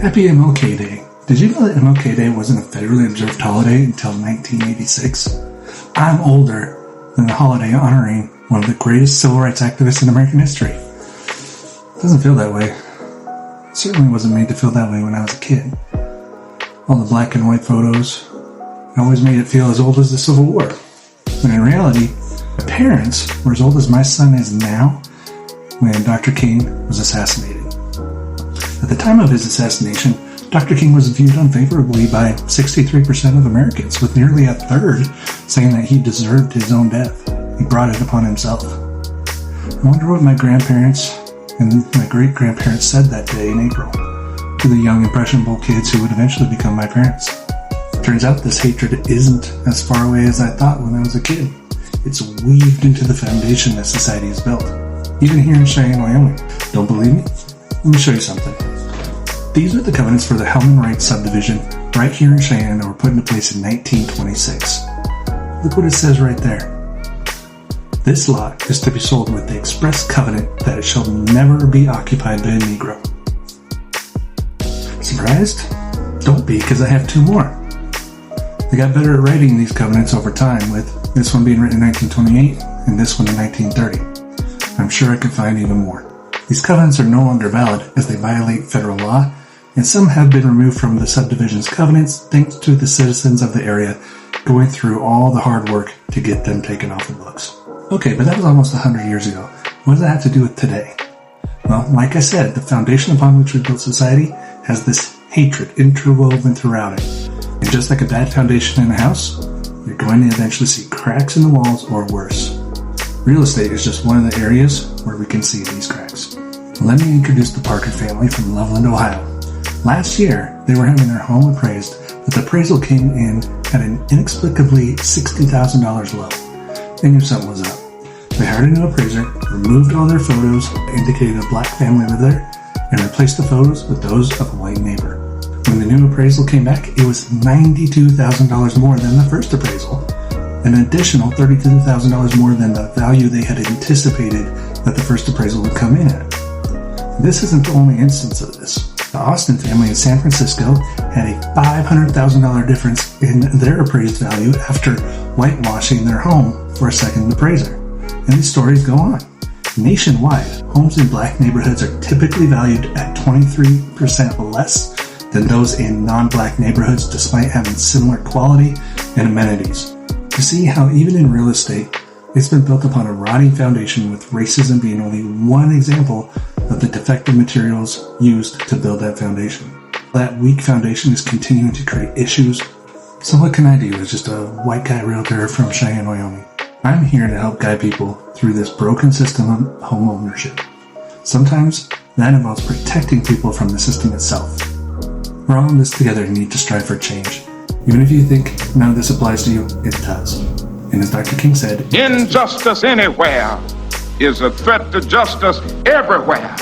Happy MLK Day. Did you know that MLK Day wasn't a federally observed holiday until 1986? I'm older than the holiday honoring one of the greatest civil rights activists in American history. It doesn't feel that way. It certainly wasn't made to feel that way when I was a kid. All the black and white photos always made it feel as old as the Civil War. When in reality, my parents were as old as my son is now when Dr. King was assassinated. At the time of his assassination, Dr. King was viewed unfavorably by 63% of Americans, with nearly a third saying that he deserved his own death. He brought it upon himself. I wonder what my grandparents and my great-grandparents said that day in April to the young, impressionable kids who would eventually become my parents. Turns out this hatred isn't as far away as I thought when I was a kid. It's weaved into the foundation that society has built, even here in Cheyenne, Wyoming. Don't believe me? Let me show you something. These are the covenants for the Hellman Wright subdivision right here in Cheyenne that were put into place in 1926. Look what it says right there. This lot is to be sold with the express covenant that it shall never be occupied by a Negro. Surprised? Don't be, because I have two more. They got better at writing these covenants over time, with this one being written in 1928 and this one in 1930. I'm sure I could find even more. These covenants are no longer valid as they violate federal law, and some have been removed from the subdivision's covenants thanks to the citizens of the area going through all the hard work to get them taken off the books. Okay, but that was almost 100 years ago. What does that have to do with today? Well, like I said, the foundation upon which we built society has this hatred interwoven throughout it. And just like a bad foundation in a house, you're going to eventually see cracks in the walls or worse. Real estate is just one of the areas where we can see these cracks. Let me introduce the Parker family from Loveland, Ohio. Last year, they were having their home appraised, but the appraisal came in at an inexplicably $60,000 low. They knew something was up. They hired a new appraiser, removed all their photos, indicated a black family lived there, and replaced the photos with those of a white neighbor. When the new appraisal came back, it was $92,000 more than the first appraisal, an additional $32,000 more than the value they had anticipated that the first appraisal would come in at. This isn't the only instance of this. The Austin family in San Francisco had a $500,000 difference in their appraised value after whitewashing their home for a second appraiser. And these stories go on. Nationwide, homes in black neighborhoods are typically valued at 23% less than those in non-black neighborhoods, despite having similar quality and amenities. You see how even in real estate, it's been built upon a rotting foundation, with racism being only one example of the defective materials used to build that foundation. That weak foundation is continuing to create issues. So what can I do as just a white guy realtor from Cheyenne, Wyoming? I'm here to help guide people through this broken system of home ownership. Sometimes that involves protecting people from the system itself. We're all in this together and need to strive for change. Even if you think none of this applies to you, it does. And as Dr. King said, injustice anywhere is a threat to justice everywhere.